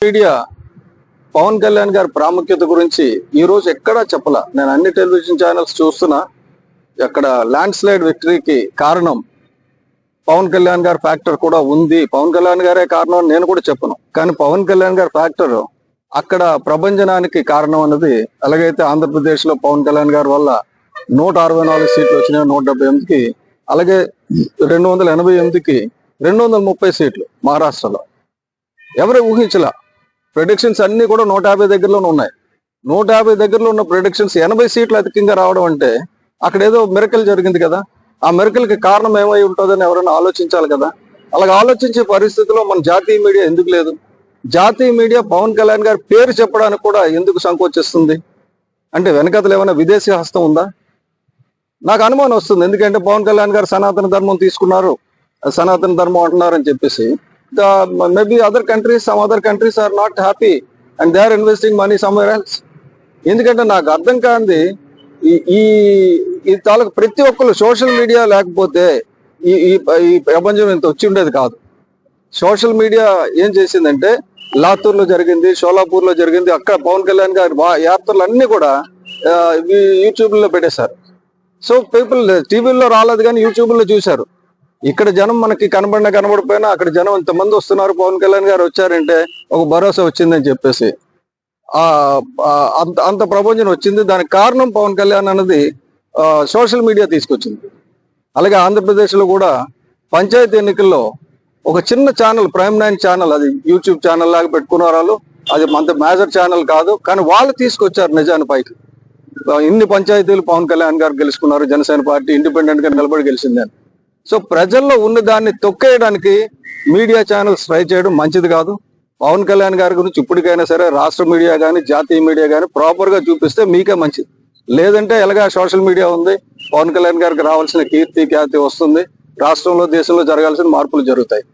Media Pawan Kalyan గారి ప్రాముఖ్యత గురించి ఈ రోజు ఎక్కడా చెప్పలా. నేను అన్ని టెలివిజన్ ఛానల్స్ చూస్తున్నా. అక్కడ ల్యాండ్ స్లైడ్ విక్టరీకి కారణం పవన్ కళ్యాణ్ గారి ఫ్యాక్టర్ కూడా ఉంది. పవన్ కళ్యాణ్ గారే కారణం అని నేను కూడా చెప్పను, కానీ పవన్ కళ్యాణ్ గారి ఫ్యాక్టర్ అక్కడ ప్రభంజనానికి కారణం అన్నది. అలాగైతే ఆంధ్రప్రదేశ్ లో పవన్ కళ్యాణ్ గారి వల్ల 164 సీట్లు వచ్చినాయి 178కి, అలాగే 288కి 230 సీట్లు మహారాష్ట్రలో. ఎవరు ఊహించలా. ప్రెడిక్షన్స్ అన్ని కూడా 150 దగ్గరలోనే ఉన్నాయి. 150 దగ్గరలో ఉన్న ప్రెడిక్షన్స్ 80 సీట్లు అధికంగా రావడం అంటే అక్కడ ఏదో మిరకల్ జరిగింది కదా. ఆ మిరకల్ కి కారణం ఏమై ఉంటుందని ఎవరైనా ఆలోచించాలి కదా. అలాగే ఆలోచించే పరిస్థితిలో మన జాతీయ మీడియా ఎందుకు లేదు? జాతీయ మీడియా పవన్ కళ్యాణ్ గారి పేరు చెప్పడానికి కూడా ఎందుకు సంకోచిస్తుంది? అంటే వెనకతలు ఏమైనా విదేశీ హస్తం ఉందా? నాకు అనుమానం వస్తుంది. ఎందుకంటే పవన్ కళ్యాణ్ గారు సనాతన ధర్మం తీసుకున్నారు, సనాతన ధర్మం అంటున్నారు అని చెప్పేసి maybe some other countries are not happy and they are investing money somewhere else. ఎందుకంటే నాకు అర్థం కాంది ఈ తాలూకు ప్రతి ఒక్కరు సోషల్ మీడియా లేకపోతే ఈ ప్రపంచం ఇంత వచ్చి ఉండేది కాదు. సోషల్ మీడియా ఏం చేసిందంటే లాతూర్ లో జరిగింది, షోలాపూర్ లో జరిగింది, అక్కడ పవన్ కళ్యాణ్ గారి యాత్రలు అన్ని కూడా యూట్యూబ్ లో పెట్టేశారు. సో పీపుల్ టీవీలో రాలేదు కానీ యూట్యూబ్ లో చూశారు. ఇక్కడ జనం మనకి కనబడిపోయినా అక్కడ జనం ఇంతమంది వస్తున్నారు, పవన్ కళ్యాణ్ గారు వచ్చారంటే ఒక భరోసా వచ్చిందని చెప్పేసి అంత ప్రపంచం వచ్చింది. దానికి కారణం పవన్ కళ్యాణ్ అన్నది సోషల్ మీడియా తీసుకొచ్చింది. అలాగే ఆంధ్రప్రదేశ్ లో కూడా పంచాయతీ ఎన్నికల్లో ఒక చిన్న ఛానల్, ప్రైమ్ 9 ఛానల్, అది యూట్యూబ్ ఛానల్ లాగా పెట్టుకున్నారు వాళ్ళు. అది అంత మేజర్ ఛానల్ కాదు, కానీ వాళ్ళు తీసుకొచ్చారు నిజాన్ని పైకి. ఇన్ని పంచాయతీలు పవన్ కళ్యాణ్ గారు గెలుచుకున్నారు, జనసేన పార్టీ ఇండిపెండెంట్ గా నిలబడి గెలిచిందని. సో ప్రజల్లో ఉన్న దాన్ని తొక్కేయడానికి మీడియా ఛానల్స్ ట్రై చేయడం మంచిది కాదు. పవన్ కళ్యాణ్ గారి గురించి ఇప్పటికైనా సరే రాష్ట్ర మీడియా కానీ జాతీయ మీడియా కానీ ప్రాపర్ గా చూపిస్తే మీకే మంచిది. లేదంటే ఎలాగా సోషల్ మీడియా ఉంది, పవన్ కళ్యాణ్ గారికి రావాల్సిన కీర్తి ఖ్యాతి వస్తుంది, రాష్ట్రంలో దేశంలో జరగాల్సిన మార్పులు జరుగుతాయి.